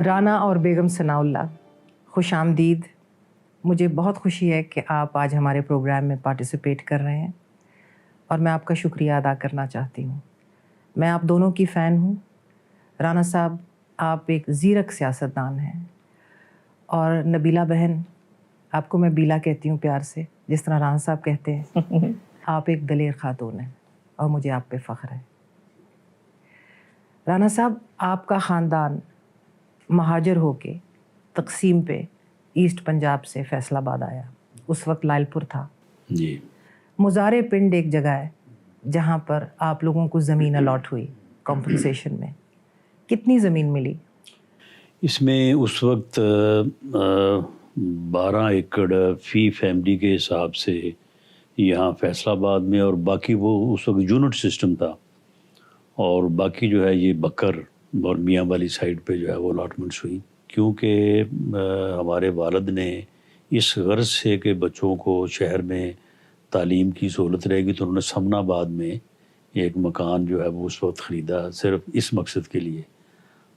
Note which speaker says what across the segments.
Speaker 1: رانا اور بیگم ثناء اللہ، خوش آمدید۔ مجھے بہت خوشی ہے کہ آپ آج ہمارے پروگرام میں پارٹیسپیٹ کر رہے ہیں اور میں آپ کا شکریہ ادا کرنا چاہتی ہوں۔ میں آپ دونوں کی فین ہوں۔ رانا صاحب، آپ ایک زیرک سیاستدان ہیں، اور نبیلہ بہن، آپ کو میں بیلا کہتی ہوں پیار سے، جس طرح رانا صاحب کہتے ہیں۔ آپ ایک دلیر خاتون ہیں اور مجھے آپ پہ فخر ہے۔ رانا صاحب، آپ کا خاندان مہاجر ہو کے تقسیم پہ ایسٹ پنجاب سے فیصل آباد آیا، اس وقت لائل پور تھا
Speaker 2: جی۔
Speaker 1: مزار پنڈ ایک جگہ ہے جہاں پر آپ لوگوں کو زمین الاٹ ہوئی کمپنسیشن میں۔ کتنی زمین ملی؟
Speaker 2: اس میں اس وقت 12 ایکڑ فی فیملی کے حساب سے یہاں فیصل آباد میں، اور باقی وہ اس وقت یونٹ سسٹم تھا، اور باقی جو ہے یہ بکر اور میاں والی سائڈ پہ جو ہے وہ الاٹمنٹس ہوئی، کیونکہ ہمارے والد نے اس غرض سے کہ بچوں کو شہر میں تعلیم کی سہولت رہے گی، تو انہوں نے سمن آباد میں ایک مکان جو ہے وہ اس وقت خریدا صرف اس مقصد کے لیے۔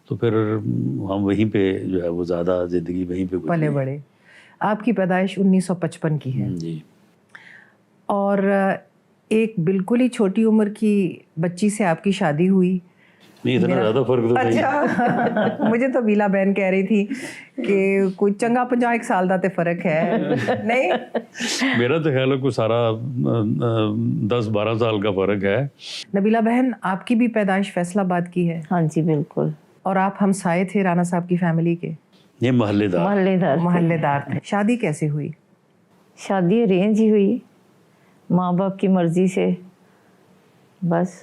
Speaker 2: تو پھر ہم وہیں پہ جو ہے وہ زیادہ زندگی وہیں پہ
Speaker 1: پلے بڑے۔ آپ کی پیدائش 1955 کی ہے،
Speaker 2: جی۔
Speaker 1: اور ایک بالکل ہی چھوٹی عمر کی بچی سے آپ کی شادی ہوئی۔
Speaker 2: نہیں، اتنا زیادہ فرق تو نہیں۔
Speaker 1: اچھا، مجھے تو بیلا بہن کہہ رہی تھی کہ کوئی چنگا 50 سال دا تے فرق ہے۔ نہیں،
Speaker 2: میرا تو خیال ہے کوئی سارا 10-12 سال کا فرق ہے۔
Speaker 1: نبیلہ بہن، آپ کی بھی پیدائش فیصل آباد کی ہے؟
Speaker 3: ہاں جی، بالکل۔
Speaker 1: اور آپ ہمسائے تھے رانا صاحب کی فیملی کے؟
Speaker 2: یہ محلے
Speaker 1: دار تھے۔ شادی کیسے ہوئی؟
Speaker 3: شادی ارینج ہی ہوئی، ماں باپ کی مرضی سے، بس۔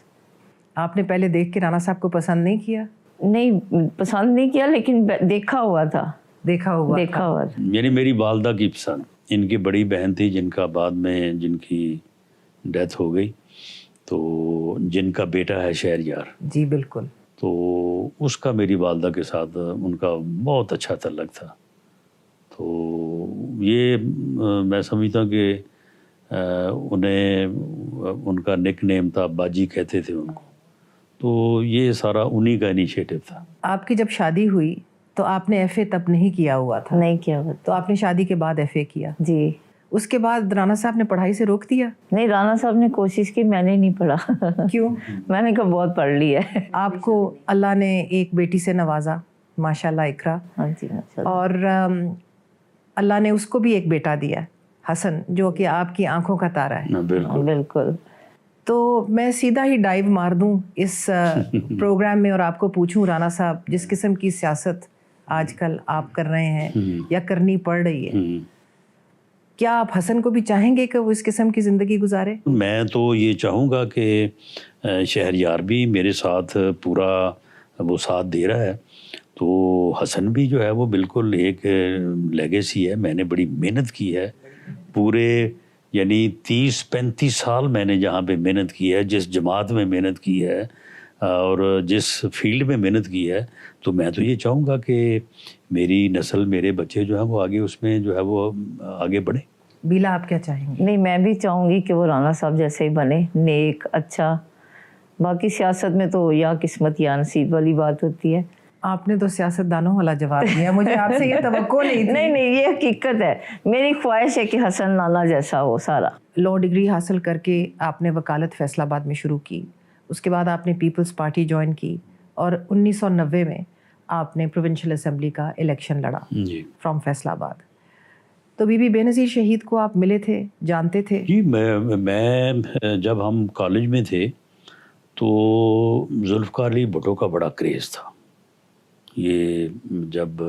Speaker 1: آپ نے پہلے دیکھ کے رانا صاحب کو پسند نہیں کیا؟
Speaker 3: نہیں، پسند نہیں کیا، لیکن دیکھا ہوا تھا۔
Speaker 2: یعنی میری والدہ کی پسند، ان کی بڑی بہن تھی جن کا بعد میں جن کی ڈیتھ ہو گئی، تو جن کا بیٹا ہے شہریار۔
Speaker 1: جی بالکل۔
Speaker 2: تو اس کا میری والدہ کے ساتھ ان کا بہت اچھا تعلق تھا۔ تو یہ میں سمجھتا ہوں کہ انہیں ان کا نک نیم تھا، باجی کہتے تھے ان کو، تو یہ سارا انہی کا انیشیٹو تھا۔
Speaker 1: آپ کی جب شادی ہوئی تو آپ نے ایف اے تب نہیں کیا ہوا تھا؟
Speaker 3: نہیں کیا ہوا،
Speaker 1: تو آپ نے شادی کے بعد ایف اے کیا؟
Speaker 3: جی۔
Speaker 1: اس کے بعد رانا صاحب نے پڑھائی سے روک دیا؟
Speaker 3: نہیں، رانا صاحب نے کوشش کی، میں نے نہیں پڑھا۔
Speaker 1: کیوں؟
Speaker 3: میں نے کہا بہت پڑھ لی ہے۔
Speaker 1: آپ کو اللہ نے ایک بیٹی سے نوازا، ماشاءاللہ اقرا۔
Speaker 3: ہاں جی، ماشاءاللہ۔
Speaker 1: اور اللہ نے اس کو بھی ایک بیٹا دیا، حسن، جو کہ آپ کی آنکھوں کا تارا ہے۔
Speaker 3: بالکل۔
Speaker 1: تو میں سیدھا ہی ڈائیو مار دوں اس پروگرام میں اور آپ کو پوچھوں، رانا صاحب، جس قسم کی سیاست آج کل آپ کر رہے ہیں یا کرنی پڑ رہی ہے، کیا آپ حسن کو بھی چاہیں گے کہ وہ اس قسم کی زندگی گزارے؟
Speaker 2: میں تو یہ چاہوں گا کہ شہریار بھی میرے ساتھ پورا وہ ساتھ دے رہا ہے، تو حسن بھی جو ہے وہ بالکل ایک لیگیسی ہے۔ میں نے بڑی محنت کی ہے، پورے یعنی 30-35 سال میں نے جہاں پہ محنت کی ہے، جس جماعت میں محنت کی ہے اور جس فیلڈ میں محنت کی ہے، تو میں تو یہ چاہوں گا کہ میری نسل، میرے بچے جو ہیں وہ آگے اس میں جو ہے وہ آگے بڑھیں۔
Speaker 1: بیلا، آپ کیا چاہیں گے؟
Speaker 3: نہیں، میں بھی چاہوں گی کہ وہ رانا صاحب جیسے ہی بنے، نیک، اچھا۔ باقی سیاست میں تو یا قسمت یا نصیب والی بات ہوتی ہے۔
Speaker 1: آپ نے تو سیاست دانوں والا جواب دیا، مجھے آپ سے یہ توقع نہیں تھی۔
Speaker 3: نہیں، یہ حقیقت ہے۔ میری خواہش ہے کہ حسن نانا جیسا ہو سارا۔
Speaker 1: لاء ڈگری حاصل کر کے آپ نے وکالت فیصل آباد میں شروع کی، اس کے بعد آپ نے پیپلز پارٹی جوائن کی، اور 1990 میں آپ نے پروونشل اسمبلی کا الیکشن لڑا فرام فیصل آباد۔ تو بی بی بے نظیر شہید کو آپ ملے تھے، جانتے تھے؟
Speaker 2: جی، میں جب ہم کالج میں تھے تو ذوالفقار علی بھٹو کا بڑا کریز تھا۔ یہ جب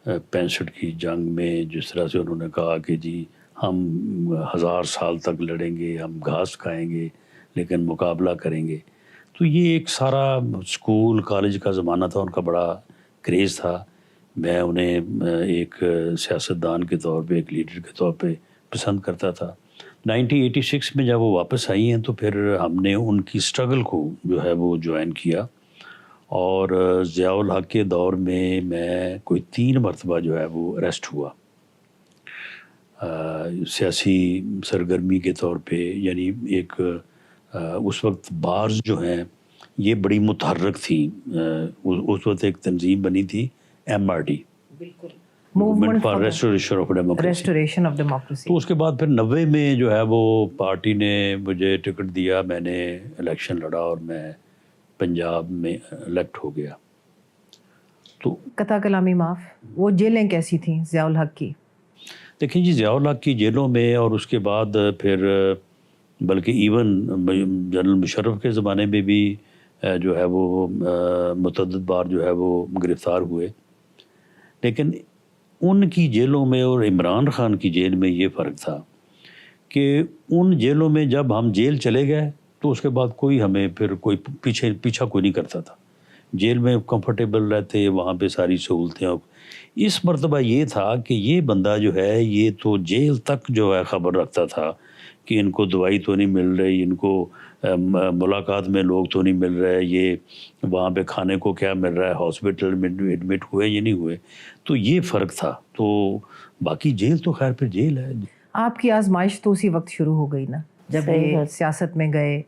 Speaker 2: 65 کی جنگ میں جس طرح سے انہوں نے کہا کہ جی ہم 1000 سال تک لڑیں گے، ہم گھاس کھائیں گے لیکن مقابلہ کریں گے، تو یہ ایک سارا اسکول کالج کا زمانہ تھا، ان کا بڑا کریز تھا۔ میں انہیں ایک سیاستدان کے طور پہ، ایک لیڈر کے طور پہ پسند کرتا تھا۔ 1986 میں جب وہ واپس آئی ہیں تو پھر ہم نے ان کی اسٹرگل کو جو ہے وہ جوائن کیا، اور ضیاء الحق کے دور میں کوئی 3 مرتبہ جو ہے وہ اریسٹ ہوا سیاسی سرگرمی کے طور پہ۔ یعنی ایک اس وقت بارز جو ہیں یہ بڑی متحرک تھیں، اس وقت ایک تنظیم بنی تھی MRD,
Speaker 1: Movement
Speaker 2: for
Speaker 1: for
Speaker 2: restoration of democracy.
Speaker 1: restoration of democracy.
Speaker 2: تو اس کے بعد پھر 90 میں جو ہے وہ پارٹی نے مجھے ٹکٹ دیا, میں نے الیکشن لڑا اور میں پنجاب میں الیکٹ ہو گیا. تو
Speaker 1: قطع کلامی معاف, وہ جیلیں کیسی تھیں ضیاء الحق کی؟
Speaker 2: دیکھیں جی, ضیاء الحق کی جیلوں میں, اور اس کے بعد پھر بلکہ ایون جنرل مشرف کے زمانے میں بھی جو ہے وہ متعدد بار جو ہے وہ گرفتار ہوئے. لیکن ان کی جیلوں میں اور عمران خان کی جیل میں یہ فرق تھا کہ ان جیلوں میں جب ہم جیل چلے گئے تو اس کے بعد کوئی ہمیں پھر کوئی پیچھا کوئی نہیں کرتا تھا. جیل میں کمفرٹیبل رہتے, وہاں پہ ساری سہولتیں. اس مرتبہ یہ تھا کہ یہ بندہ جو ہے یہ تو جیل تک جو ہے خبر رکھتا تھا کہ ان کو دوائی تو نہیں مل رہی, ان کو ملاقات میں لوگ تو نہیں مل رہے, یہ وہاں پہ کھانے کو کیا مل رہا ہے, ہاسپٹل میں ایڈمٹ ہوئے یا نہیں ہوئے. تو یہ فرق تھا. تو باقی جیل تو خیر پھر جیل ہے.
Speaker 1: آپ کی آزمائش تو اسی وقت شروع ہو گئی نا جب یہ سیاست میں گئے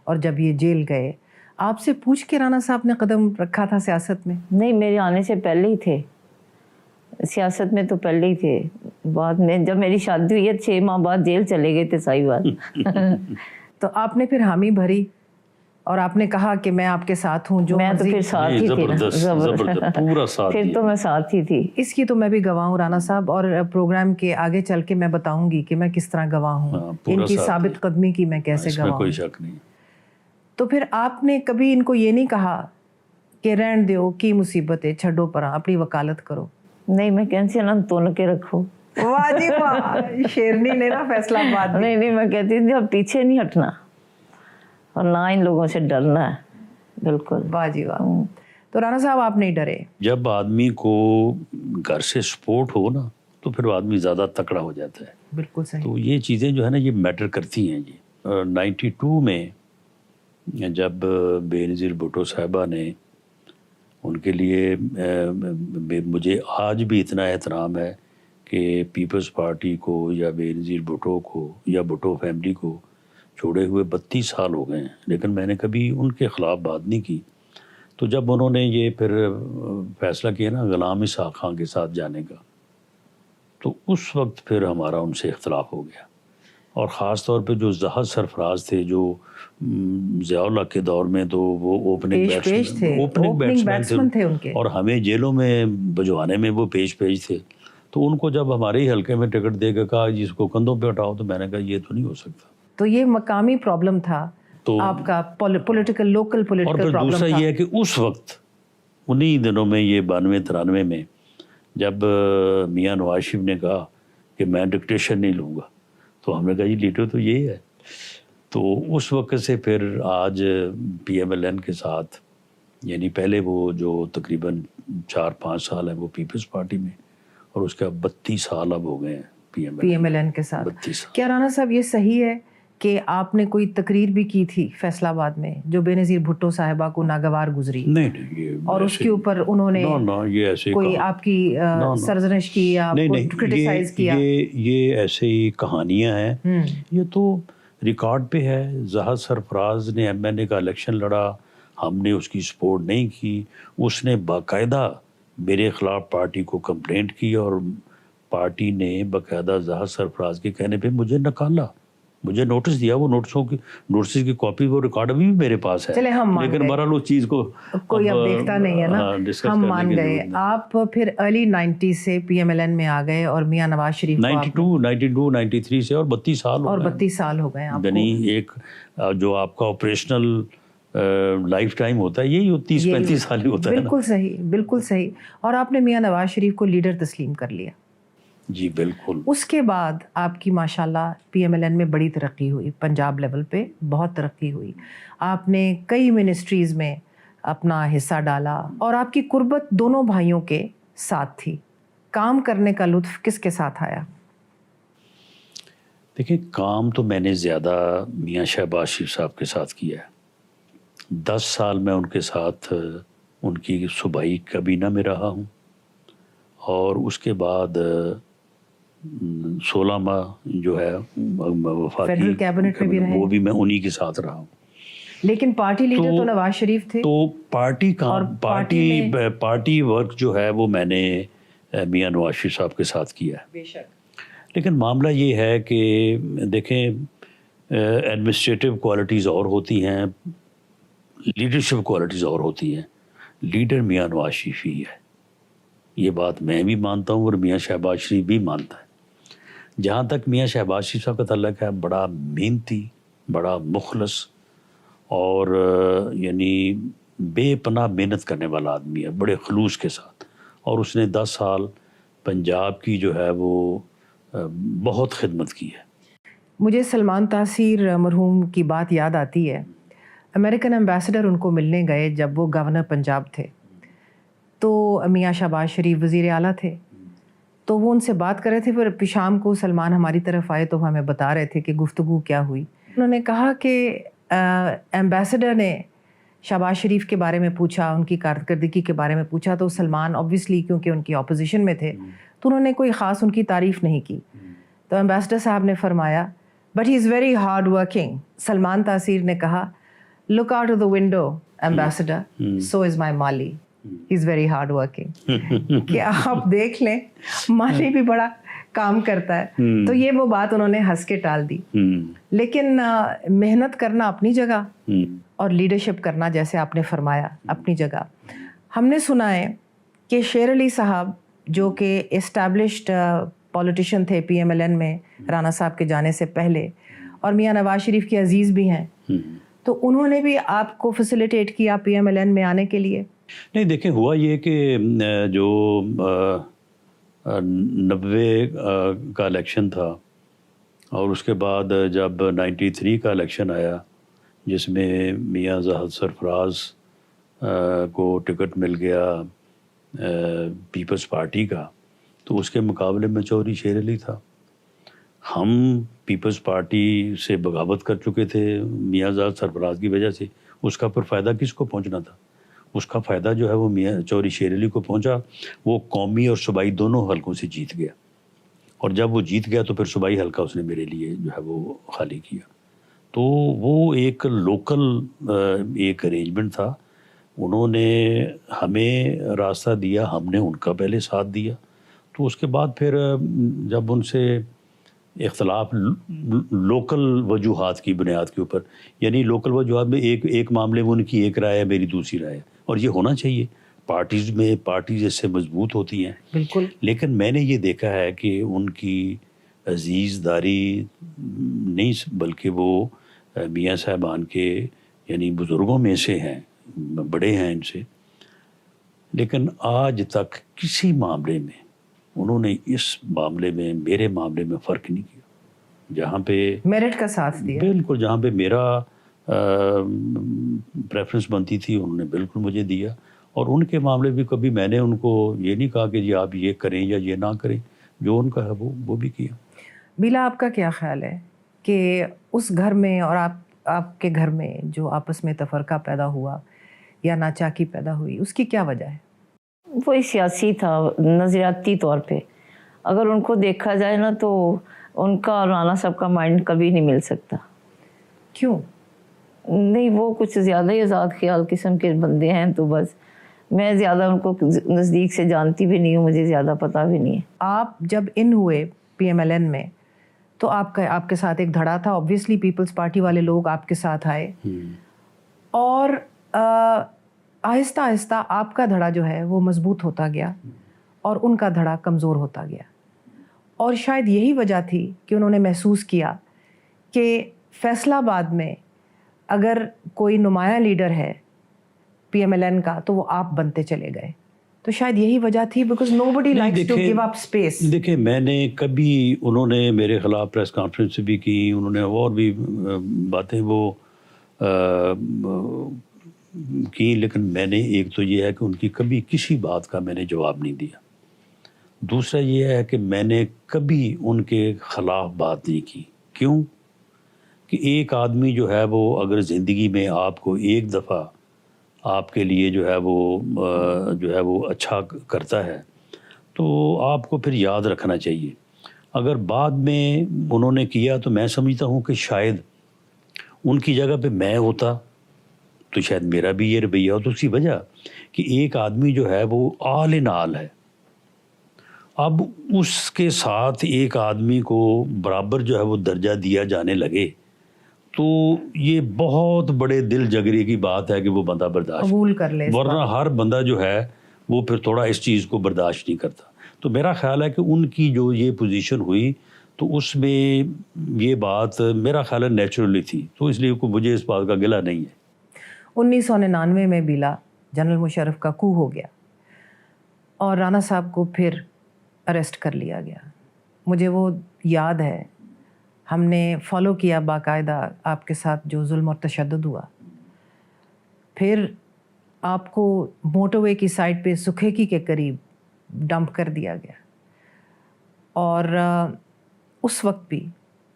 Speaker 1: اور جب یہ جیل گئے. آپ سے پوچھ کے رانا صاحب نے قدم رکھا تھا سیاست میں؟
Speaker 3: نہیں, میرے آنے سے پہلے ہی تھے سیاست میں, تو پہلے ہی تھے. بعد میں جب میری شادی ہوئی ہے 6 ماہ بعد جیل چلے گئے تھے صاحبال.
Speaker 1: تو آپ نے پھر حامی بھری اور آپ نے کہا کہ میں آپ کے ساتھ ہوں, جو
Speaker 3: میں تو پھر ساتھ ہی تھی نا,
Speaker 2: زبردست پورا ساتھ.
Speaker 3: پھر تو میں ساتھ ہی تھی.
Speaker 1: اس کی تو میں بھی گواہ ہوں رانا صاحب, اور پروگرام کے آگے چل کے میں بتاؤں گی کہ میں کس طرح گواہ ہوں, ان کی ثابت قدمی کی میں کیسے گواہ ہوں.
Speaker 2: کوئی شک نہیں.
Speaker 1: تو پھر آپ نے کبھی ان کو یہ نہیں کہا کہ رہن دیو کی مصیبت ہے, چھڈو پرا, اپنی وکالت کرو؟
Speaker 3: نہیں, میں کہتی نا تون کے رکھو.
Speaker 1: واہ جی واہ, شیرنی نے نا فیصلہ آباد.
Speaker 3: نہیں, میں کہتی تھی اب پیچھے نہیں ہٹنا اور نہ ان لوگوں سے ڈرنا ہے. بالکل.
Speaker 1: واہ جی واہ. تو رانا صاحب آپ نہیں ڈرے؟
Speaker 2: جب آدمی کو گھر سے سپورٹ ہو نا تو پھر آدمی زیادہ تکڑا ہو جاتا ہے.
Speaker 1: بالکل صحیح.
Speaker 2: تو یہ چیزیں جو ہے نا یہ میٹر کرتی ہیں جی. 92 میں جب بے نظیر بھٹو صاحبہ نے, ان کے لیے مجھے آج بھی اتنا احترام ہے کہ پیپلز پارٹی کو یا بے نظیر بھٹو کو یا بھٹو فیملی کو چھوڑے ہوئے 32 سال ہو گئے ہیں, لیکن میں نے کبھی ان کے خلاف بات نہیں کی. تو جب انہوں نے یہ پھر فیصلہ کیا نا غلام اسحاق خان کے ساتھ جانے کا, تو اس وقت پھر ہمارا ان سے اختلاف ہو گیا. اور خاص طور پہ جو زاہد سرفراز تھے, جو ضیاء الحق کے دور میں تو وہ اوپننگ بیٹسمین
Speaker 1: تھے ان کے,
Speaker 2: اور ہمیں جیلوں میں بھجوانے میں وہ پیش تھے. تو ان کو جب ہمارے ہی حلقے میں ٹکٹ دے کے کہا جس کو کندھوں پہ اٹھاؤ, تو میں نے کہا یہ تو نہیں ہو سکتا.
Speaker 1: تو یہ مقامی پرابلم تھا
Speaker 2: تو
Speaker 1: آپ کا, پولیٹیکل لوکل پولیٹیکل پرابلم تھا.
Speaker 2: اور دوسرا یہ ہے کہ اس وقت انہی دنوں میں یہ 92-93 میں جب میاں نواز شریف نے کہا کہ میں ڈکٹیشن نہیں لوں گا, تو ہم نے کہا یہ لیڈر تو یہی ہے. تو اس وقت سے پھر آج PMLN کے ساتھ, یعنی پہلے وہ جو تقریباً 4-5 سال ہیں وہ پیپلز پارٹی میں, اور اس کے 32 سال اب ہو گئے ہیں
Speaker 1: PMLN کے ساتھ.
Speaker 2: 32 سال.
Speaker 1: کیا رانا صاحب یہ صحیح ہے کہ آپ نے کوئی تقریر بھی کی تھی فیصل آباد میں جو بے نظیر بھٹو صاحبہ کو ناگوار گزری؟
Speaker 2: نہیں, یہ
Speaker 1: اور اس کے اوپر انہوں نے
Speaker 2: یہ ایسے
Speaker 1: کوئی آپ کی سرزنش کی یا کرٹیسائز کیا؟
Speaker 2: یہ ایسے ہی کہانیاں ہیں. یہ تو ریکارڈ پہ ہے. زاہد سرفراز نے MNA کا الیکشن لڑا, ہم نے اس کی سپورٹ نہیں کی. اس نے باقاعدہ میرے خلاف پارٹی کو کمپلینٹ کی, اور پارٹی نے باقاعدہ زاہد سرفراز کے کہنے پہ مجھے نکالا, مجھے نوٹس دیا. وہ نوٹس کی کاپی, وہ ریکارڈ ابھی بھی میرے پاس ہے. لیکن بہرحال اس چیز کو
Speaker 1: کوئی اب دیکھتا نہیں ہے نا, ہم مان گئے. آپ پھر ارلی 90 سے PMLN میں آ گئے اور میاں نواز شریف
Speaker 2: 92 93 سے, اور 32 سال
Speaker 1: اور 32 سال ہو گئے.
Speaker 2: یعنی ایک جو آپ کا آپریشنل لائف ٹائم ہوتا ہے یہی 30-35 سال ہی ہوتا ہے.
Speaker 1: بالکل صحیح, بالکل صحیح. اور آپ نے میاں نواز شریف کو لیڈر تسلیم کر لیا.
Speaker 2: جی بالکل.
Speaker 1: اس کے بعد آپ کی ماشاءاللہ PMLN میں بڑی ترقی ہوئی, پنجاب لیول پہ بہت ترقی ہوئی. آپ نے کئی منسٹریز میں اپنا حصہ ڈالا, اور آپ کی قربت دونوں بھائیوں کے ساتھ تھی. کام کرنے کا لطف کس کے ساتھ آیا؟
Speaker 2: دیکھیں, کام تو میں نے زیادہ میاں شہباز شریف صاحب کے ساتھ کیا ہے. 10 سال میں ان کے ساتھ ان کی صوبائی کابینہ میں رہا ہوں, اور اس کے بعد 16 ماہ جو ہے وفاقی
Speaker 1: فیڈرل کیبنٹ میں بھی رہے,
Speaker 2: وہ بھی میں انہی کے ساتھ رہا ہوں.
Speaker 1: لیکن پارٹی لیڈر تو نواز شریف تھے.
Speaker 2: تو پارٹی کا پارٹی ورک جو ہے وہ میں نے میاں نواز شریف صاحب کے ساتھ کیا ہے.
Speaker 1: بے شک.
Speaker 2: لیکن معاملہ یہ ہے کہ دیکھیں ایڈمنسٹریٹو کوالٹیز اور ہوتی ہیں, لیڈرشپ کوالٹیز اور ہوتی ہیں. لیڈر میاں نواز شریف ہی ہے, یہ بات میں بھی مانتا ہوں اور میاں شہباز شریف بھی مانتا ہے. جہاں تک میاں شہباز شریف صاحب کا تعلق ہے, بڑا محنتی, بڑا مخلص اور یعنی بے پناہ محنت کرنے والا آدمی ہے, بڑے خلوص کے ساتھ. اور اس نے 10 سال پنجاب کی جو ہے وہ بہت خدمت کی ہے.
Speaker 1: مجھے سلمان تاثیر مرحوم کی بات یاد آتی ہے. امریکن ایمبیسڈر ان کو ملنے گئے جب وہ گورنر پنجاب تھے, تو میاں شہباز شریف وزیر اعلیٰ تھے, تو وہ ان سے بات کر رہے تھے. پھر شام کو سلمان ہماری طرف آئے تو ہمیں بتا رہے تھے کہ گفتگو کیا ہوئی. انہوں نے کہا کہ ایمبیسڈر نے شہباز شریف کے بارے میں پوچھا, ان کی کارکردگی کے بارے میں پوچھا, تو سلمان آبویسلی کیونکہ ان کی اپوزیشن میں تھے تو انہوں نے کوئی خاص ان کی تعریف نہیں کی. تو ایمبیسڈر صاحب نے فرمایا but he is very hard working. Salman Taseer نے کہا look out of the window ambassador, so is my مالی, he is very hard working. کہ آپ دیکھ لیں مالی بھی بڑا کام کرتا ہے. تو یہ وہ بات انہوں نے ہنس کے ٹال دی. لیکن محنت کرنا اپنی جگہ اور لیڈرشپ کرنا جیسے آپ نے فرمایا اپنی جگہ. ہم نے سنا ہے کہ شیر علی صاحب جو کہ اسٹیبلشڈ پولیٹیشین تھے پی ایم ایل این میں رانا صاحب کے جانے سے پہلے, اور میاں نواز شریف کے عزیز بھی ہیں, تو انہوں نے بھی آپ کو فیسیلیٹیٹ کیا پی ایم ایل این میں آنے کے لیے؟
Speaker 2: نہیں, دیکھیں ہوا یہ کہ جو 90 کا الیکشن تھا اور اس کے بعد جب 93 کا الیکشن آیا جس میں میاں زاہد سرفراز کو ٹکٹ مل گیا پیپلز پارٹی کا, تو اس کے مقابلے میں چودھری شیر علی تھا. ہم پیپلز پارٹی سے بغاوت کر چکے تھے میاں زاہد سرفراز کی وجہ سے. اس کا پر فائدہ کس کو پہنچنا تھا؟ اس کا فائدہ جو ہے وہ میاں چودھری شیر علی کو پہنچا. وہ قومی اور صوبائی دونوں حلقوں سے جیت گیا, اور جب وہ جیت گیا تو پھر صوبائی حلقہ اس نے میرے لیے جو ہے وہ خالی کیا. تو وہ ایک لوکل ایک ارینجمنٹ تھا. انہوں نے ہمیں راستہ دیا, ہم نے ان کا پہلے ساتھ دیا. تو اس کے بعد پھر جب ان سے اختلاف لوکل وجوہات کی بنیاد کے اوپر, یعنی لوکل وجوہات میں ایک معاملے میں ان کی ایک رائے ہے, میری دوسری رائے ہے, اور یہ ہونا چاہیے. پارٹیز میں پارٹیز اس سے مضبوط ہوتی ہیں.
Speaker 1: بالکل.
Speaker 2: لیکن میں نے یہ دیکھا ہے کہ ان کی عزیز داری نہیں بلکہ وہ میاں صاحبان کے یعنی بزرگوں میں سے ہیں, بڑے ہیں ان سے, لیکن آج تک کسی معاملے میں انہوں نے اس معاملے میں میرے معاملے میں فرق نہیں کیا. جہاں پہ
Speaker 1: میرٹ کا ساتھ دیا,
Speaker 2: بالکل جہاں پہ میرا پریفرنس بنتی تھی انہوں نے بالکل مجھے دیا. اور ان کے معاملے بھی کبھی میں نے ان کو یہ نہیں کہا کہ جی آپ یہ کریں یا یہ نہ کریں, جو ان کا ہے وہ بھی کیا.
Speaker 1: بیلا آپ کا کیا خیال ہے کہ اس گھر میں اور آپ کے گھر میں جو آپس میں تفرقہ پیدا ہوا یا ناچاکی پیدا ہوئی, اس کی کیا وجہ ہے؟
Speaker 3: وہی سیاسی تھا, نظریاتی طور پہ. اگر ان کو دیکھا جائے نا تو ان کا اور رانا صاحب کا مائنڈ کبھی نہیں مل سکتا.
Speaker 1: کیوں؟
Speaker 3: نہیں, وہ کچھ زیادہ ہی آزاد خیال قسم کے بندے ہیں, تو بس میں زیادہ ان کو نزدیک سے جانتی بھی نہیں ہوں, مجھے زیادہ پتہ بھی نہیں ہے. آپ
Speaker 1: جب ان ہوئے پی ایم ایل این میں تو آپ کے ساتھ ایک دھڑا تھا, آبویسلی پیپلز پارٹی والے لوگ آپ کے ساتھ آئے, اور آہستہ آہستہ آپ کا دھڑا جو ہے وہ مضبوط ہوتا گیا اور ان کا دھڑا کمزور ہوتا گیا. اور شاید یہی وجہ تھی کہ انہوں نے محسوس کیا کہ فیصلہ آباد میں اگر کوئی نمایاں لیڈر ہے پی ایم ایل این کا تو وہ آپ بنتے چلے گئے. تو شاید یہی وجہ تھی, because nobody likes to give up space.
Speaker 2: دیکھیں میں نے کبھی, انہوں نے میرے خلاف پریس کانفرنس بھی کی, انہوں نے اور بھی باتیں وہ کی, لیکن میں نے ایک تو یہ ہے کہ ان کی کبھی کسی بات کا میں نے جواب نہیں دیا. دوسرا یہ ہے کہ میں نے کبھی ان کے خلاف بات نہیں کی. کیوں کہ ایک آدمی جو ہے وہ اگر زندگی میں آپ کو ایک دفعہ آپ کے لیے جو ہے وہ اچھا کرتا ہے تو آپ کو پھر یاد رکھنا چاہیے. اگر بعد میں انہوں نے کیا تو میں سمجھتا ہوں کہ شاید ان کی جگہ پہ میں ہوتا تو شاید میرا بھی یہ رویہ ہو. تو اس کی وجہ کہ ایک آدمی جو ہے وہ آل ان آل ہے. اب اس کے ساتھ ایک آدمی کو برابر جو ہے وہ درجہ دیا جانے لگے تو یہ بہت بڑے دل جگری کی بات ہے کہ وہ بندہ برداشت
Speaker 1: قبول کر لے.
Speaker 2: ورنہ ہر بندہ جو ہے وہ پھر تھوڑا اس چیز کو برداشت نہیں کرتا. تو میرا خیال ہے کہ ان کی جو یہ پوزیشن ہوئی تو اس میں یہ بات میرا خیال ہے نیچرلی تھی. تو اس لیے مجھے اس بات کا گلہ نہیں ہے.
Speaker 1: 1999 میں بیلا جنرل مشرف کا کو ہو گیا اور رانا صاحب کو پھر اریسٹ کر لیا گیا. مجھے وہ یاد ہے، ہم نے فالو کیا باقاعدہ آپ کے ساتھ جو ظلم اور تشدد ہوا. پھر آپ کو موٹر وے کی سائڈ پہ سکھیکی کے قریب ڈمپ کر دیا گیا اور اس وقت بھی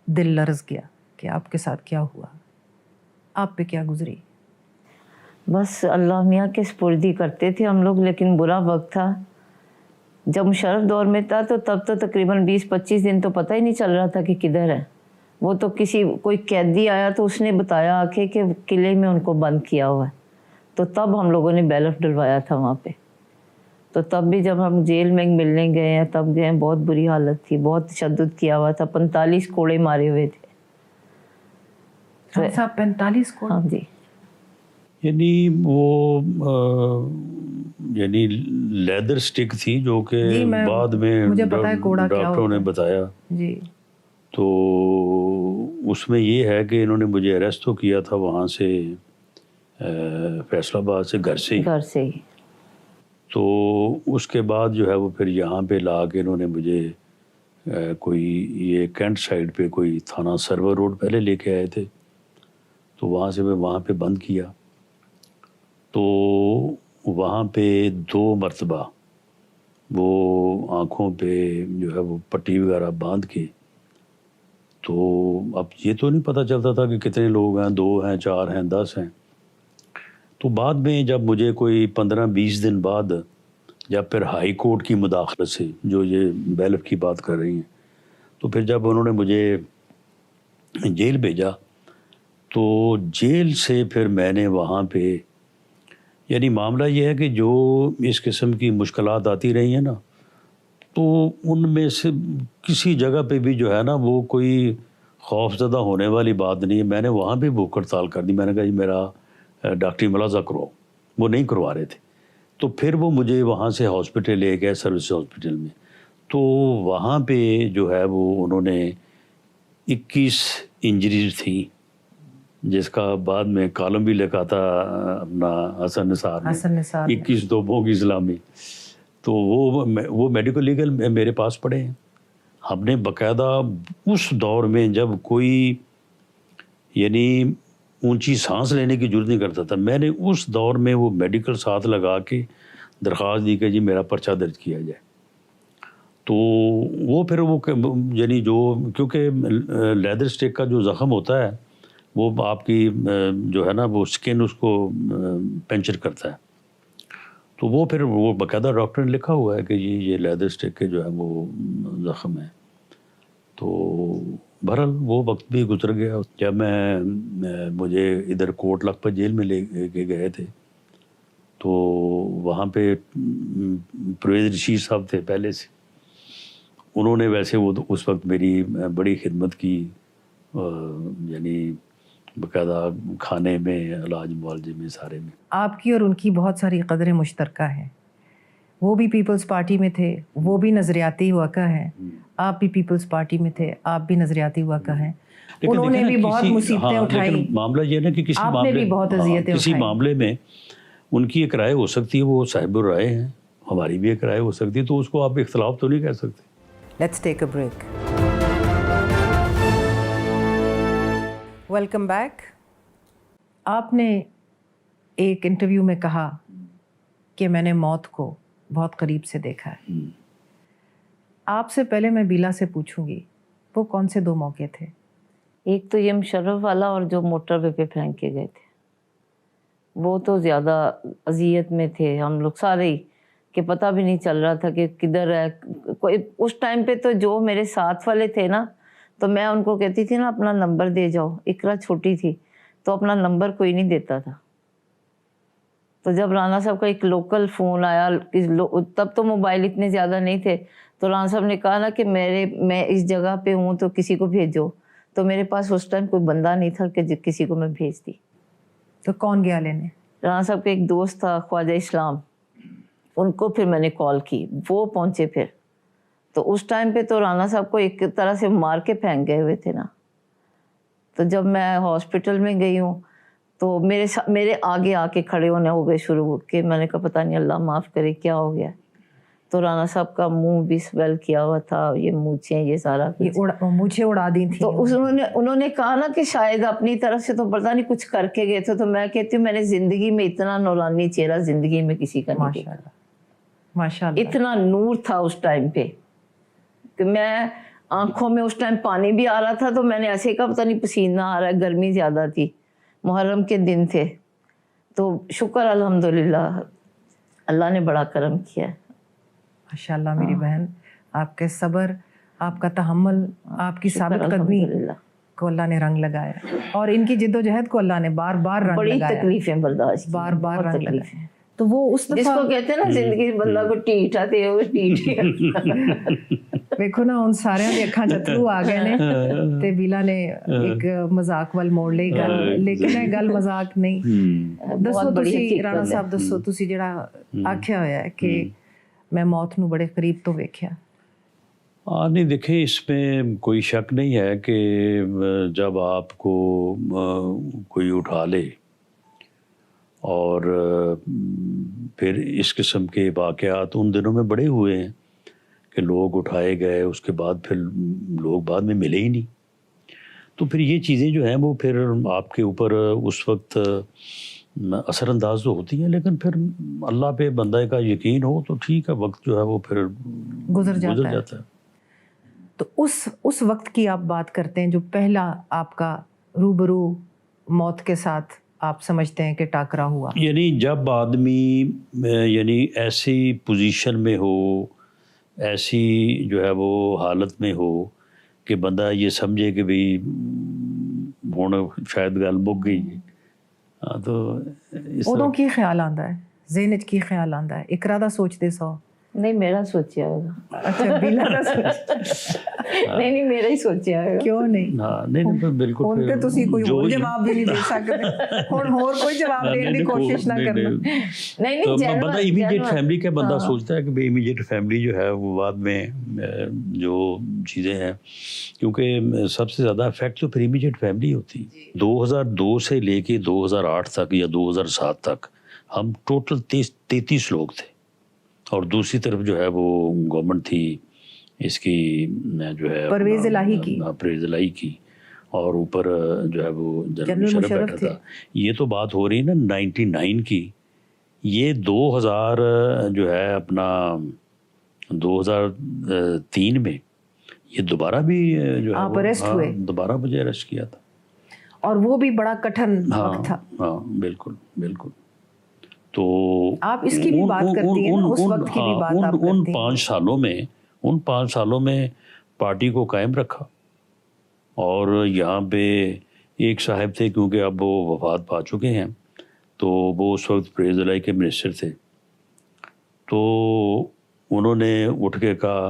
Speaker 1: دل لرز گیا کہ آپ کے ساتھ کیا ہوا، آپ پہ کیا گزری.
Speaker 3: بس اللہ میاں کے سپردی کرتے تھے ہم لوگ، لیکن برا وقت تھا. جب مشرف دور میں تھا تو تب تو تقریباً 20-25 دن تو پتہ ہی نہیں چل رہا تھا کہ کدھر ہے. وہ تو کوئی قیدی آیا تو اس نے بتایا آ کے کہ قلعے میں ان کو بند کیا ہوا ہے. تو تب ہم لوگوں نے بیلٹ ڈلوایا تھا وہاں پہ. تو تب بھی جب ہم جیل میں ملنے گئے ہیں تب گئے ہیں، بہت بری حالت تھی، بہت تشدد کیا ہوا تھا. 45 کوڑے مارے ہوئے تھے.
Speaker 1: صاحب 45 کو؟
Speaker 3: ہاں جی.
Speaker 2: یعنی وہ یعنی لیدر سٹک تھی جو کہ بعد میں ڈاکٹروں نے بتایا.
Speaker 1: جی.
Speaker 2: تو اس میں یہ ہے کہ انہوں نے مجھے اریسٹ تو کیا تھا وہاں سے فیصل آباد سے، گھر سے ہی. تو اس کے بعد جو ہے وہ پھر یہاں پہ لا کے انہوں نے مجھے کوئی یہ کینٹ سائڈ پہ کوئی تھانہ سرور روڈ پہلے لے کے آئے تھے. تو وہاں سے میں وہاں پہ بند کیا. تو وہاں پہ 2 مرتبہ وہ آنکھوں پہ جو ہے وہ پٹی وغیرہ باندھ کے، تو اب یہ تو نہیں پتہ چلتا تھا کہ کتنے لوگ ہیں، 2 ہیں، 4 ہیں، 10 ہیں. تو بعد میں جب مجھے کوئی 15-20 دن بعد جب پھر ہائی کورٹ کی مداخلت سے جو یہ بیلٹ کی بات کر رہی ہیں، تو پھر جب انہوں نے مجھے جیل بھیجا تو جیل سے پھر میں نے وہاں پہ یعنی معاملہ یہ ہے کہ جو اس قسم کی مشکلات آتی رہی ہیں نا، تو ان میں سے کسی جگہ پہ بھی جو ہے نا وہ کوئی خوف زدہ ہونے والی بات نہیں ہے. میں نے وہاں پہ بھوک ہڑتال کر دی. میں نے کہا جی میرا ڈاکٹری ملاحظہ کرو. وہ نہیں کروا رہے تھے. تو پھر وہ مجھے وہاں سے ہاسپٹل لے گئے، سروس ہاسپٹل میں. تو وہاں پہ جو ہے وہ انہوں نے 21 انجریز تھیں جس کا بعد میں کالم بھی لکھا تھا اپنا حسن نثار نے 21 توپوں کی اسلامی. تو وہ میڈیکل لیگل میرے پاس پڑے ہیں. ہم نے باقاعدہ اس دور میں جب کوئی یعنی اونچی سانس لینے کی ضرورت نہیں کرتا تھا، میں نے اس دور میں وہ میڈیکل ساتھ لگا کے درخواست دی کہ جی میرا پرچہ درج کیا جائے. تو وہ پھر وہ یعنی جو کیونکہ لیدر سٹک کا جو زخم ہوتا ہے وہ آپ کی جو ہے نا وہ سکن اس کو پنچر کرتا ہے. تو وہ پھر وہ باقاعدہ ڈاکٹر نے لکھا ہوا ہے کہ یہ لیدر سٹک کے جو ہے وہ زخم ہے. تو بہرحال وہ وقت بھی گزر گیا. جب مجھے ادھر کوٹ لکھپت جیل میں لے کے گئے تھے تو وہاں پہ پرویز رشید صاحب تھے پہلے سے. انہوں نے ویسے وہ اس وقت میری بڑی خدمت کی، یعنی باقاعدہ کھانے میں، علاج معالجے میں، سارے میں. آپ
Speaker 1: کی اور ان کی بہت ساری قدریں مشترکہ ہیں. وہ بھی پیپلز پارٹی میں تھے، وہ بھی نظریاتی ہوا کا ہے. آپ بھی پیپلز پارٹی میں تھے، آپ بھی نظریاتی ہوا کا ہے. انہوں نے بھی بہت مصیبتیں اٹھائی.
Speaker 2: معاملہ یہ نا کہ کسی معاملے میں ان کی ایک رائے ہو سکتی ہے، وہ صاحب الرائے ہیں، ہماری بھی ایک رائے ہو سکتی ہے. تو اس کو آپ اختلاف تو نہیں کہہ سکتے.
Speaker 1: Let's take a break. Welcome back. آپ نے ایک انٹرویو میں کہا کہ میں نے موت کو بہت قریب سے دیکھا ہے. آپ سے پہلے میں بیلا سے پوچھوں گی وہ کون سے 2 موقع تھے؟
Speaker 3: ایک تو یہ مشرف والا اور جو موٹر وے پہ پھینک کے گئے تھے، وہ تو زیادہ اذیت میں تھے ہم لوگ سارے ہی کہ پتہ بھی نہیں چل رہا تھا کہ کدھر ہے کوئی. اس ٹائم پہ تو جو میرے ساتھ والے تھے نا تو میں ان کو کہتی تھی نا اپنا نمبر دے جاؤ. اقرا چھوٹی تھی تو اپنا نمبر کوئی نہیں دیتا تھا. تو جب رانا صاحب کا ایک لوکل فون آیا، تب تو موبائل اتنے زیادہ نہیں تھے، تو رانا صاحب نے کہا نا کہ میں اس جگہ پہ ہوں تو کسی کو بھیجو، تو میرے پاس اس ٹائم کوئی بندہ نہیں تھا کہ کسی کو میں بھیج دی.
Speaker 1: تو کون گیا لینے؟
Speaker 3: رانا صاحب کا ایک دوست تھا خواجہ اسلام، ان کو پھر میں نے کال کی، وہ پہنچے پھر. تو اس ٹائم پہ تو رانا صاحب کو ایک طرح سے مار کے پھینک گئے ہوئے تھے نا. تو جب میں ہاسپٹل میں گئی ہوں تو میرے آگے آ کے کھڑے ہونے ہو گئے شروع کہ میں نے کہا پتہ نہیں اللہ معاف کرے کیا ہو گیا. تو رانا صاحب کا منہ بھی سویل کیا ہوا تھا، یہ مونچھیں یہ سارا
Speaker 1: مجھے اڑا دی تھی.
Speaker 3: تو انہوں نے کہا نا کہ شاید اپنی طرف سے تو پتہ نہیں کچھ کر کے گئے تھے. تو میں کہتی ہوں میں نے زندگی میں اتنا نورانی چہرہ زندگی میں کسی کا نہیں دیکھا.
Speaker 1: ماشاء اللہ
Speaker 3: اتنا نور تھا اس ٹائم پہ کہ میں آنکھوں میں اس ٹائم پانی بھی آ رہا تھا، تو میں نے ایسے کہا پتہ نہیں پسینہ آ رہا ہے، گرمی زیادہ تھی، محرم کے دن تھے. تو شکر الحمدللہ اللہ نے بڑا کرم کیا ہے.
Speaker 1: ماشاء اللہ میری بہن، آپ کے صبر، آپ کا تحمل، آپ کی ثابت قدمی کو اللہ نے رنگ لگایا، اور ان کی جد و جہد کو اللہ نے بار بار رنگ
Speaker 3: بڑی
Speaker 1: لگایا،
Speaker 3: تکلیفیں برداشت،
Speaker 1: بار بار رنگ لگایا. تو وہ اس
Speaker 3: جس کو کہتے ہیں نا زندگی بندہ کو ٹھیٹ آتے وہ ٹھیٹ.
Speaker 1: دیکھو نا ان سارے دی اکھاں چترو آ گئے نے تے بیلا نے ایک مذاق وال موڑ لئی گل، لیکن یہ گل مذاق نہیں. دسو تسی رانا صاحب، دسو تسی جڑا آکھیا ہویا ہے کہ میں موت نو بڑے قریب تو ویکھیا.
Speaker 2: نہیں دیکھیں، اس میں کوئی شک نہیں ہے کہ جب آپ کو کوئی اٹھا لے اور پھر اس قسم کے واقعات ان دنوں میں بڑے ہوئے ہیں کہ لوگ اٹھائے گئے، اس کے بعد پھر لوگ بعد میں ملے ہی نہیں، تو پھر یہ چیزیں جو ہیں وہ پھر آپ کے اوپر اس وقت اثر انداز تو ہوتی ہیں، لیکن پھر اللہ پہ بندہ کا یقین ہو تو ٹھیک ہے، وقت جو ہے وہ پھر
Speaker 1: گزر جاتا ہے. تو اس وقت کی آپ بات کرتے ہیں جو پہلا آپ کا روبرو موت کے ساتھ آپ سمجھتے ہیں کہ ٹاکرا ہوا.
Speaker 2: یعنی جب آدمی یعنی ایسی پوزیشن میں ہو، ایسی جو ہے وہ حالت میں ہو کہ بندہ یہ سمجھے کہ بھئی ہن شاید گل مک گئی، تو
Speaker 3: ادوں
Speaker 1: کی خیال آندا ہے ذہن وچ، کی خیال آندا ہے؟ اقرا دا سوچدے سو؟
Speaker 3: نہیں میرا سوچیا ہوگا.
Speaker 1: اچھا بیلا دا سوچ
Speaker 3: نہیں میرا ہی سوچیا ہوگا.
Speaker 1: کیوں نہیں؟
Speaker 2: نہیں بالکل.
Speaker 1: ہن تے تسی کوئی اور جواب بھی نہیں دے سکدے، ہن اور کوئی جواب دینے دی کوشش نہ کرنا.
Speaker 3: نہیں
Speaker 2: تو بندہ امیڈیٹ فیملی کا بندہ سوچتا ہے کہ بھئی امیڈیٹ فیملی جو ہے وہ بعد میں جو چیزیں ہیں، کیونکہ سب سے زیادہ افیکٹ تو پھر امیڈیٹ فیملی ہوتی. 2002 سے لے کے 2008 تک یا 2007 تک ہم ٹوٹل 33 لوگ تھے، اور دوسری طرف جو ہے وہ گورنمنٹ تھی اس کی جو ہے
Speaker 1: پرویز الہی کی، اور اوپر جو ہے وہ جنرل مشرف بیٹھا تھا. یہ تو بات ہو رہی نا 99 کی. یہ 2000 جو ہے اپنا 2003 میں یہ دوبارہ بھی جو ہے اریسٹ ہوئے،
Speaker 2: دوبارہ مجھے اریسٹ کیا تھا،
Speaker 1: اور وہ بھی بڑا کٹھن وقت تھا.
Speaker 2: ہاں بالکل بالکل. تو
Speaker 1: آپ اس کی بھی بات کرتی ہیں، اس وقت کی بھی بات آپ کرتی ہیں.
Speaker 2: ان 5 سالوں میں پارٹی کو قائم رکھا، اور یہاں پہ ایک صاحب تھے کیونکہ اب وہ وفات پا چکے ہیں، تو وہ اس وقت پریز الہی کے منسٹر تھے. تو انہوں نے اٹھ کے کہا،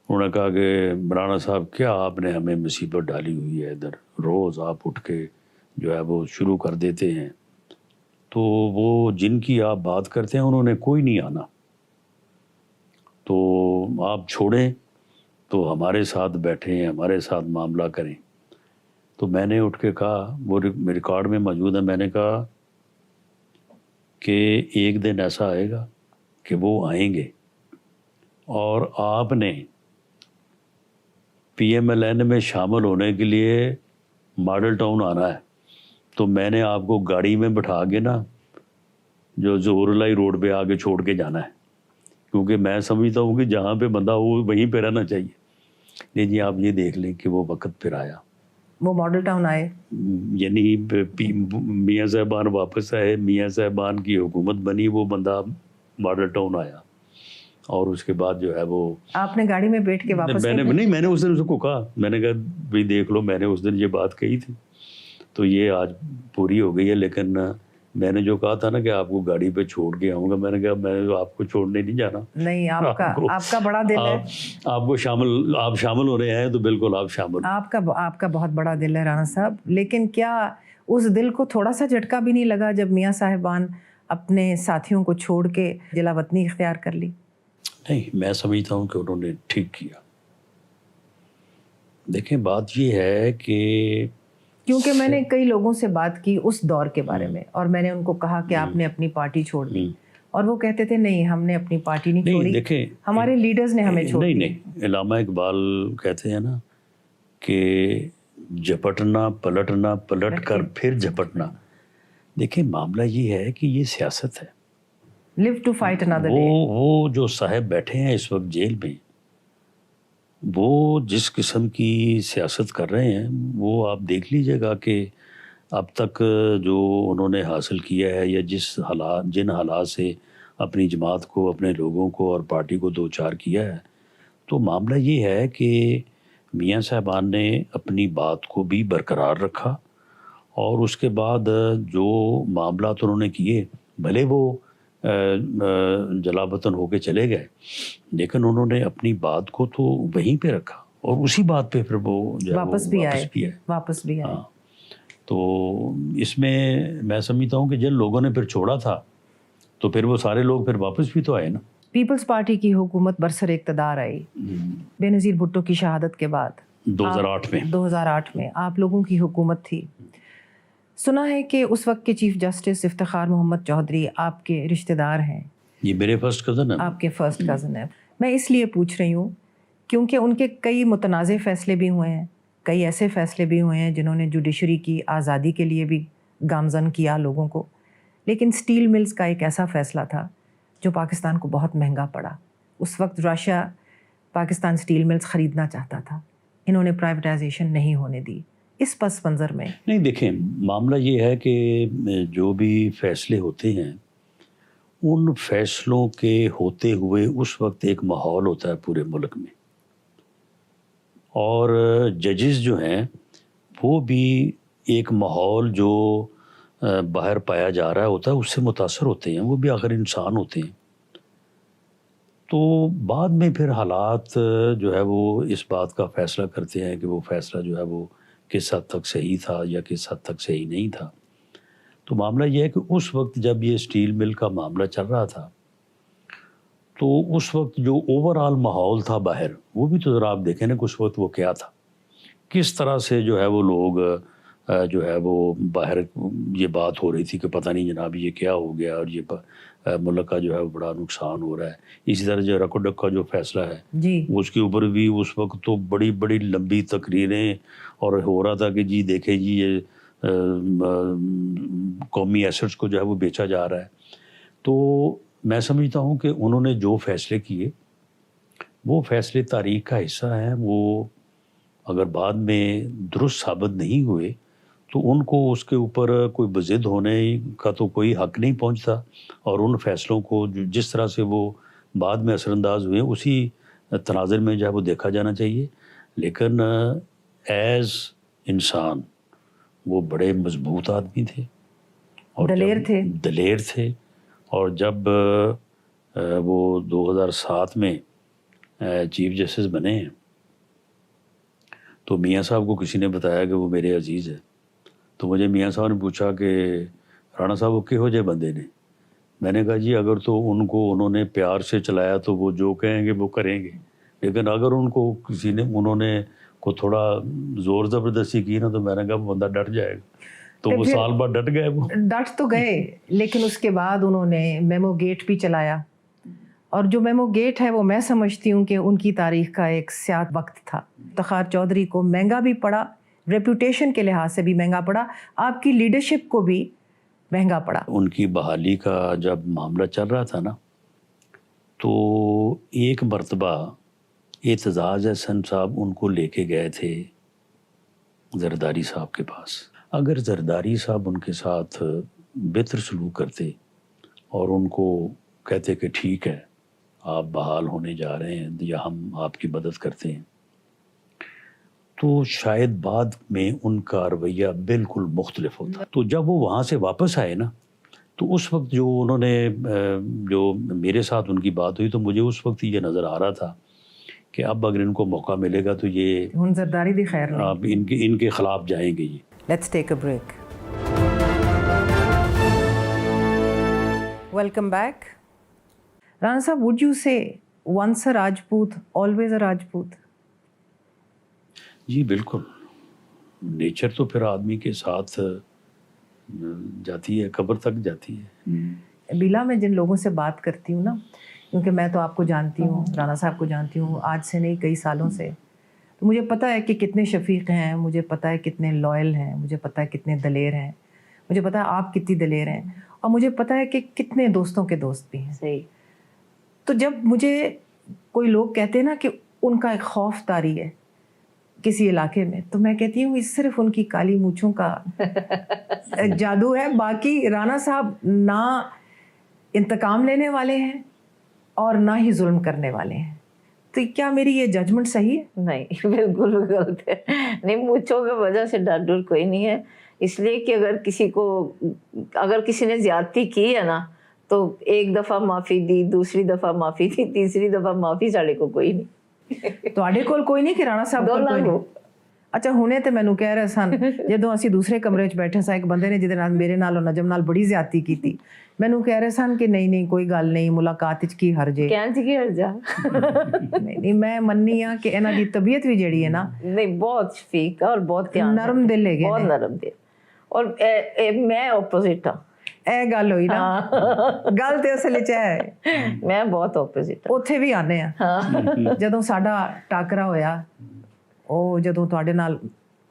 Speaker 2: انہوں نے کہا کہ رانا صاحب کیا آپ نے ہمیں مصیبت ڈالی ہوئی ہے، ادھر روز آپ اٹھ کے جو ہے وہ شروع کر دیتے ہیں، تو وہ جن کی آپ بات کرتے ہیں انہوں نے کوئی نہیں آنا، تو آپ چھوڑیں تو ہمارے ساتھ بیٹھیں، ہمارے ساتھ معاملہ کریں. تو میں نے اٹھ کے کہا، وہ ریکارڈ میں موجود ہے، میں نے کہا کہ ایک دن ایسا آئے گا کہ وہ آئیں گے، اور آپ نے PMLN میں شامل ہونے کے لیے ماڈل ٹاؤن آنا ہے، تو میں نے آپ کو گاڑی میں بٹھا کے نا جو ظہور اللہ روڈ پہ آگے چھوڑ کے جانا ہے، کیونکہ میں سمجھتا ہوں کہ جہاں پہ بندہ ہو وہیں پہ رہنا چاہیے. نہیں جی آپ یہ دیکھ لیں کہ وہ وقت پھر آیا،
Speaker 1: وہ ماڈل ٹاؤن آئے،
Speaker 2: یعنی میاں صاحبان واپس آئے، میاں صاحبان کی حکومت بنی، وہ بندہ ماڈل ٹاؤن آیا، اور اس کے بعد جو ہے وہ
Speaker 1: آپ نے گاڑی میں بیٹھ کے واپس
Speaker 2: میں نے اس دن اس کو کہا، میں نے کہا بھئی دیکھ لو، میں نے اس دن یہ بات کہی تھی تو یہ آج پوری ہو گئی ہے، لیکن میں نے جو کہا تھا نا کہ آپ کو گاڑی پہ چھوڑ کے آؤں گا، میں نے کہا میں آپ کو چھوڑنے نہیں جانا.
Speaker 1: نہیں، آپ کا بڑا دل ہے.
Speaker 2: آپ کو آپ شامل ہو رہے ہیں تو بالکل آپ شامل.
Speaker 1: آپ کا بہت بڑا دل ہے رانا صاحب، لیکن کیا اس دل کو تھوڑا سا جھٹکا بھی نہیں لگا جب میاں صاحبان اپنے ساتھیوں کو چھوڑ کے جلا وطنی اختیار کر لی؟
Speaker 2: نہیں، میں سمجھتا ہوں کہ انہوں نے ٹھیک کیا. دیکھیں بات یہ ہے کہ
Speaker 1: کیونکہ میں نے کئی لوگوں سے بات کی اس دور کے بارے میں، اور میں نے ان کو کہا کہ آپ نے اپنی پارٹی چھوڑ دی، اور وہ کہتے تھے نہیں ہم نے اپنی پارٹی نہیں چھوڑی،
Speaker 2: دیکھیں
Speaker 1: ہمارے لیڈرز نے ہمیں چھوڑ دی.
Speaker 2: نہیں، علامہ اقبال کہتے ہیں نا کہ جھپٹنا پلٹنا، پلٹ کر پھر جھپٹنا. دیکھیں معاملہ یہ ہے کہ یہ سیاست ہے.
Speaker 1: Live to fight another day.
Speaker 2: وہ جو صاحب بیٹھے ہیں اس وقت جیل میں، وہ جس قسم کی سیاست کر رہے ہیں وہ آپ دیکھ لیجئے گا کہ اب تک جو انہوں نے حاصل کیا ہے یا جن حالات سے اپنی جماعت کو، اپنے لوگوں کو اور پارٹی کو دوچار کیا ہے، تو معاملہ یہ ہے کہ میاں صاحبان نے اپنی بات کو بھی برقرار رکھا، اور اس کے بعد جو معاملات انہوں نے کیے، بھلے وہ جلا وطن ہو کے چلے گئے، لیکن انہوں نے اپنی بات کو تو وہیں پہ رکھا، اور اسی بات پہ پھر وہ
Speaker 1: واپس بھی آئے.
Speaker 2: ہاں، تو اس میں سمجھتا ہوں کہ جن لوگوں نے پھر چھوڑا تھا تو پھر وہ سارے لوگ پھر واپس بھی تو آئے نا.
Speaker 1: پیپلز پارٹی کی حکومت برسر اقتدار آئی بے نظیر بھٹو کی شہادت کے بعد 2008 میں آپ لوگوں کی حکومت تھی. سنا ہے کہ اس وقت کے چیف جسٹس افتخار محمد چودھری آپ کے رشتہ دار ہیں.
Speaker 2: یہ میرے فرسٹ کزن ہے.
Speaker 1: آپ کے فرسٹ کزن ہیں. میں اس لیے پوچھ رہی ہوں کیونکہ ان کے کئی متنازع فیصلے بھی ہوئے ہیں، کئی ایسے فیصلے بھی ہوئے ہیں جنہوں نے جوڈیشری کی آزادی کے لیے بھی گامزن کیا لوگوں کو، لیکن سٹیل ملز کا ایک ایسا فیصلہ تھا جو پاکستان کو بہت مہنگا پڑا. اس وقت رشیا پاکستان سٹیل ملز خریدنا چاہتا تھا، انہوں نے پرائیویٹائزیشن نہیں ہونے دی. اس پس منظر میں
Speaker 2: نہیں، دیکھیں معاملہ یہ ہے کہ جو بھی فیصلے ہوتے ہیں ان فیصلوں کے ہوتے ہوئے اس وقت ایک ماحول ہوتا ہے پورے ملک میں، اور ججز جو ہیں وہ بھی ایک ماحول جو باہر پایا جا رہا ہوتا ہے اس سے متاثر ہوتے ہیں، وہ بھی آخر انسان ہوتے ہیں. تو بعد میں پھر حالات جو ہے وہ اس بات کا فیصلہ کرتے ہیں کہ وہ فیصلہ جو ہے وہ کس حد تک صحیح تھا یا کس حد تک صحیح نہیں تھا. تو معاملہ یہ ہے کہ اس وقت جب یہ سٹیل مل کا معاملہ چل رہا تھا تو اس وقت جو اوور آل ماحول تھا باہر، وہ بھی تو ذرا آپ دیکھیں نا کہ اس وقت وہ کیا تھا، کس طرح سے جو ہے وہ لوگ جو ہے وہ باہر یہ بات ہو رہی تھی کہ پتہ نہیں جناب یہ کیا ہو گیا اور یہ ملک کا جو ہے بڑا نقصان ہو رہا ہے. اسی طرح جو رکو ڈک کا جو فیصلہ ہے
Speaker 1: جی
Speaker 2: اس کے اوپر بھی اس وقت تو بڑی بڑی لمبی تقریریں اور ہو رہا تھا کہ جی دیکھیں جی یہ قومی ایسٹس کو جو ہے وہ بیچا جا رہا ہے. تو میں سمجھتا ہوں کہ انہوں نے جو فیصلے کیے وہ فیصلے تاریخ کا حصہ ہیں، وہ اگر بعد میں درست ثابت نہیں ہوئے تو ان کو اس کے اوپر کوئی بضد ہونے کا تو کوئی حق نہیں پہنچتا، اور ان فیصلوں کو جس طرح سے وہ بعد میں اثر انداز ہوئے اسی تناظر میں جو ہے وہ دیکھا جانا چاہیے. لیکن ایز انسان وہ بڑے مضبوط آدمی تھے اور دلیر تھے. اور جب وہ 2007 میں چیف جسٹس بنے ہیں تو میاں صاحب کو کسی نے بتایا کہ وہ میرے عزیز ہے. تو مجھے میاں صاحب نے پوچھا کہ رانا صاحب وہ کہو جے بندے نے؟ میں نے کہا جی اگر تو ان کو انہوں نے پیار سے چلایا تو وہ جو کہیں گے وہ کریں گے، لیکن اگر ان کو کسی نے انہوں نے کو تھوڑا زور زبردستی کی نا تو میں نے کہا وہ بندہ ڈٹ جائے گا. تو وہ سال بعد ڈٹ گئے، وہ
Speaker 1: ڈٹ تو گئے، لیکن اس کے بعد انہوں نے میمو گیٹ بھی چلایا، اور جو میمو گیٹ ہے وہ میں سمجھتی ہوں کہ ان کی تاریخ کا ایک سیاہ وقت تھا. افتخار چودھری کو مہنگا بھی پڑا، ریپوٹیشن کے لحاظ سے بھی مہنگا پڑا، آپ کی لیڈرشپ کو بھی مہنگا پڑا.
Speaker 2: ان کی بحالی کا جب معاملہ چل رہا تھا نا تو ایک مرتبہ اعتزاز احسن صاحب ان کو لے کے گئے تھے زرداری صاحب کے پاس. اگر زرداری صاحب ان کے ساتھ بہتر سلوک کرتے اور ان کو کہتے کہ ٹھیک ہے آپ بحال ہونے جا رہے ہیں یا ہم آپ کی مدد کرتے ہیں، تو شاید بعد میں ان کا رویہ بالکل مختلف ہوتا. تو جب وہ وہاں سے واپس آئے نا تو اس وقت جو انہوں نے جو میرے ساتھ ان کی بات ہوئی تو مجھے اس وقت یہ نظر آ رہا تھا کہ اب اگر ان کو موقع ملے گا تو یہ
Speaker 1: ہن زرداری دی خیر نہیں.
Speaker 2: آپ ان کے خلاف جائیں گے. یہ
Speaker 1: let's take a break. Welcome back. Rana صاحب, would you say once a Rajput, always a Rajput?
Speaker 2: جی بالکل. نیچر تو پھر آدمی کے ساتھ جاتی ہے, قبر تک جاتی ہے.
Speaker 1: بیلا میں جن لوگوں سے بات کرتی ہوں نا, کیونکہ میں تو آپ کو جانتی ہوں, رانا صاحب کو جانتی ہوں, آج سے نہیں کئی سالوں سے, تو مجھے پتہ ہے کہ کتنے شفیق ہیں, مجھے پتہ ہے کتنے لائل ہیں, مجھے پتہ ہے کتنے دلیر ہیں, مجھے پتہ ہے آپ کتنی دلیر ہیں, اور مجھے پتہ ہے کہ کتنے دوستوں کے دوست بھی ہیں.
Speaker 3: صحیح.
Speaker 1: تو جب مجھے کوئی لوگ کہتے ہیں نا کہ ان کا ایک خوف طاری ہے کسی علاقے میں, تو میں کہتی ہوں اس صرف ان کی کالی مونچھوں کا جادو ہے. باقی رانا صاحب نہ انتقام لینے والے ہیں اور نہ ہی ظلم کرنے والے ہیں. تو کیا میری یہ ججمنٹ صحیح ہے؟
Speaker 3: نہیں, بالکل غلط ہے. نہیں, مونچھوں کی وجہ سے ڈر ڈر کوئی نہیں ہے. اس لیے کہ اگر کسی نے زیادتی کی ہے نا تو ایک دفعہ معافی دی, دوسری دفعہ معافی دی, تیسری دفعہ معافی ساڑے کو کوئی نہیں.
Speaker 1: ਤੁਹਾਡੇ ਕੋਲ ਕੋਈ ਨਹੀਂ ਕਿ ਰਾਣਾ ਸਾਹਿਬ ਕੋਲ ਕੋਈ ਨਹੀਂ? ਅੱਛਾ, ਹੁਣੇ ਤੇ ਮੈਨੂੰ ਕਹਿ ਰਹੇ ਸਨ ਜਦੋਂ ਅਸੀਂ ਦੂਸਰੇ ਕਮਰੇ 'ਚ ਬੈਠੇ ਸਾਂ, ਇੱਕ ਬੰਦੇ ਨੇ ਜਿਹਦੇ ਨਾਲ ਮੇਰੇ ਨਾਲ ਨਜਮ ਨਾਲ ਬੜੀ ਜ਼ਿਆਦਤੀ ਕੀਤੀ, ਮੈਨੂੰ ਕਹਿ ਰਹੇ ਸਨ ਕਿ ਨਹੀਂ ਨਹੀਂ ਕੋਈ ਗੱਲ ਨਹੀਂ, ਮੁਲਾਕਾਤ 'ਚ ਕੀ ਹਰਜੇ.
Speaker 3: ਕਹਿਣ 'ਚ ਕੀ ਹਰਜਾ?
Speaker 1: ਨਹੀਂ, ਮੈਂ ਮੰਨੀ ਆ ਕਿ ਇਹਨਾਂ ਦੀ ਤਬੀਅਤ ਵੀ ਜਿਹੜੀ ਹੈ ਨਾ,
Speaker 3: ਨਹੀਂ ਬਹੁਤ ਸ਼ਫੀਕ ਔਰ ਬਹੁਤ ਧਿਆਨ,
Speaker 1: ਨਰਮ ਦਿਲ ਹੈਗੇ,
Speaker 3: ਬਹੁਤ ਨਰਮ ਦਿਲ. ਔਰ ਮੈਂ ਆਪੋਜ਼ਿਟ ਹਾਂ.
Speaker 1: ਇਹ ਗੱਲ ਹੋਈ ਨਾ, ਗੱਲ ਤੇ ਅਸਲ 'ਚ ਹੈ
Speaker 3: ਮੈਂ ਬਹੁਤ ਆਪੋਜ਼ਿਟ.
Speaker 1: ਉੱਥੇ ਵੀ ਆਨੇ ਆ. ਜਦੋਂ ਸਾਡਾ ਟਾਕਰਾ ਹੋਇਆ, ਉਹ ਜਦੋਂ ਤੁਹਾਡੇ ਨਾਲ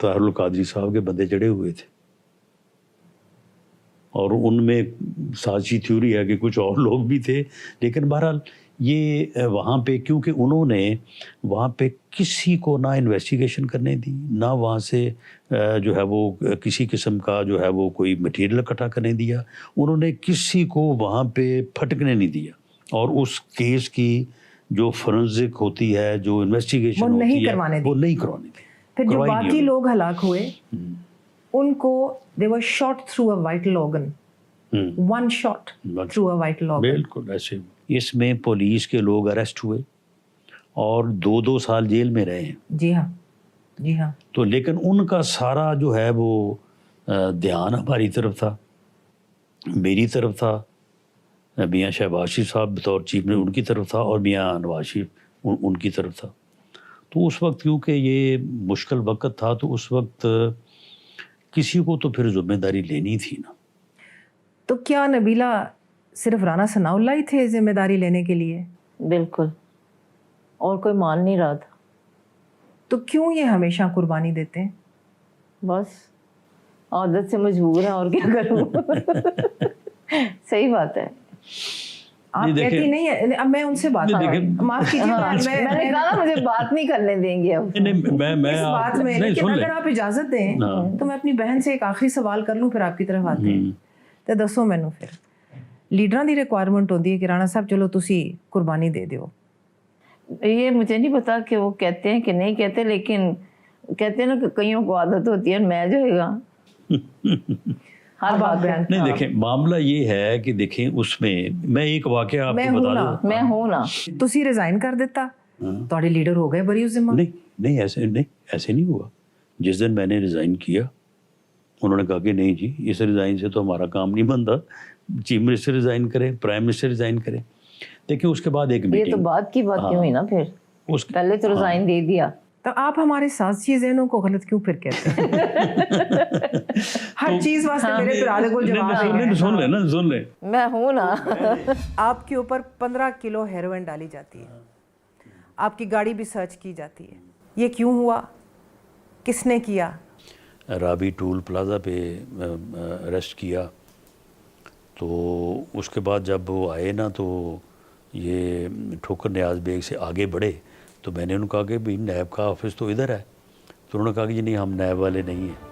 Speaker 2: طاہر القادری صاحب کے بندے چڑھے ہوئے تھے، اور ان میں سازشی تھیوری ہے کہ کچھ اور لوگ بھی تھے، لیکن بہرحال یہ وہاں پہ کیونکہ انہوں نے وہاں پہ کسی کو نہ انویسٹیگیشن کرنے دی، نہ وہاں سے جو ہے وہ کسی قسم کا جو ہے وہ کوئی مٹیریل اکٹھا کرنے دیا، انہوں نے کسی کو وہاں پہ پھٹکنے نہیں دیا، اور اس کیس کی جو فورنزک ہوتی ہے، جو انویسٹیگیشن
Speaker 1: وہ نہیں
Speaker 2: ہوتی ہے،
Speaker 1: کروانے دی۔
Speaker 2: وہ نہیں کروانے دی۔
Speaker 1: پھر جو
Speaker 2: کروائی نہیں
Speaker 1: باقی
Speaker 2: انہوں
Speaker 1: لوگ ہلاک ہوئے ان کو they were shot through a vital organ. One shot through a vital organ.
Speaker 2: بالکل ایسے اس میں پولیس کے لوگ اریسٹ ہوئے اور 2 سال جیل میں رہے ہیں۔
Speaker 1: جی ہاں، جی ہاں۔
Speaker 2: تو لیکن ان کا سارا جو ہے وہ دھیان ہماری طرف تھا، میری طرف تھا، میاں شہباز شریف صاحب بطور چیف میں ان کی طرف تھا، اور میاں نواز شریف ان کی طرف تھا۔ تو اس وقت کیونکہ یہ مشکل وقت تھا، تو اس وقت کسی کو تو پھر ذمہ داری لینی تھی نا۔
Speaker 1: تو کیا نبیلہ صرف رانا ثناء اللہ ہی تھے ذمہ داری لینے کے لیے؟
Speaker 3: بالکل، اور کوئی مان نہیں رہا تھا۔
Speaker 1: تو کیوں یہ ہمیشہ قربانی دیتے ہیں؟
Speaker 3: بس عادت سے مجبور ہے، اور کیا کروں۔ صحیح بات ہے۔
Speaker 1: آپ کہتی نہیں ہے، اب میں ان سے بات کر رہی ہوں، معاف کیجیے،
Speaker 3: میں نے کہا نا مجھے بات نہیں کرنے دیں گے اب
Speaker 1: اس بات میں، لیکن اگر آپ اجازت دیں تو میں اپنی بہن سے ایک آخری سوال کر لوں، پھر آپ کی طرف آتے ہیں۔ تو دسو مینوں پھر لیڈراں دی ریکوائرمنٹ ہوتی ہے کہ رانا صاحب چلو تسی قربانی دے دیو۔
Speaker 3: یہ مجھے نہیں پتا کہ وہ کہتے ہیں کہ نہیں کہتے، لیکن کہتے ہیں نا کہ کئیوں کو عادت ہوتی ہے، میں جو ہے گا ہر بات بیان۔
Speaker 2: نہیں دیکھیں، معاملہ یہ ہے کہ دیکھیں اس میں ایک واقعہ آپ کو بتا دوں۔
Speaker 3: میں ہوں نا،
Speaker 1: تسی ریزائن کر دیتا، تھوڑے لیڈر ہو گئے بری ذمہ۔
Speaker 2: نہیں ایسے نہیں ہوا۔ جس دن میں نے ریزائن کیا، انہوں نے کہا کہ نہیں جی، اس ریزائن سے تو ہمارا کام نہیں بنتا، چیف منسٹر ریزائن کرے، پرائم منسٹر ریزائن کرے۔ دیکھیں اس کے بعد ایک میٹنگ،
Speaker 3: یہ تو بات کی بات ہوئی نا، پھر پہلے تو ریزائن دے دیا۔
Speaker 1: تو آپ ہمارے سازشی ذہنوں کو غلط کیوں پھر کہتے ہیں؟ ہر چیز واسطے میرے پرادے کو جواب
Speaker 2: سن لیں۔
Speaker 3: میں ہوں نا۔
Speaker 1: آپ کے اوپر 15 کلو ہیروئن ڈالی جاتی ہے، آپ کی گاڑی بھی سرچ کی جاتی ہے، یہ کیوں ہوا؟ کس نے کیا؟
Speaker 2: رابی ٹول پلازا پہ اریسٹ کیا، تو اس کے بعد جب وہ آئے نا، تو یہ ٹھوکر نیاز بیگ سے آگے بڑھے، تو میں نے ان کو کہا کہ بھائی نیب کا آفس تو ادھر ہے، تو انہوں نے کہا کہ جی نہیں، ہم نیب والے نہیں ہیں۔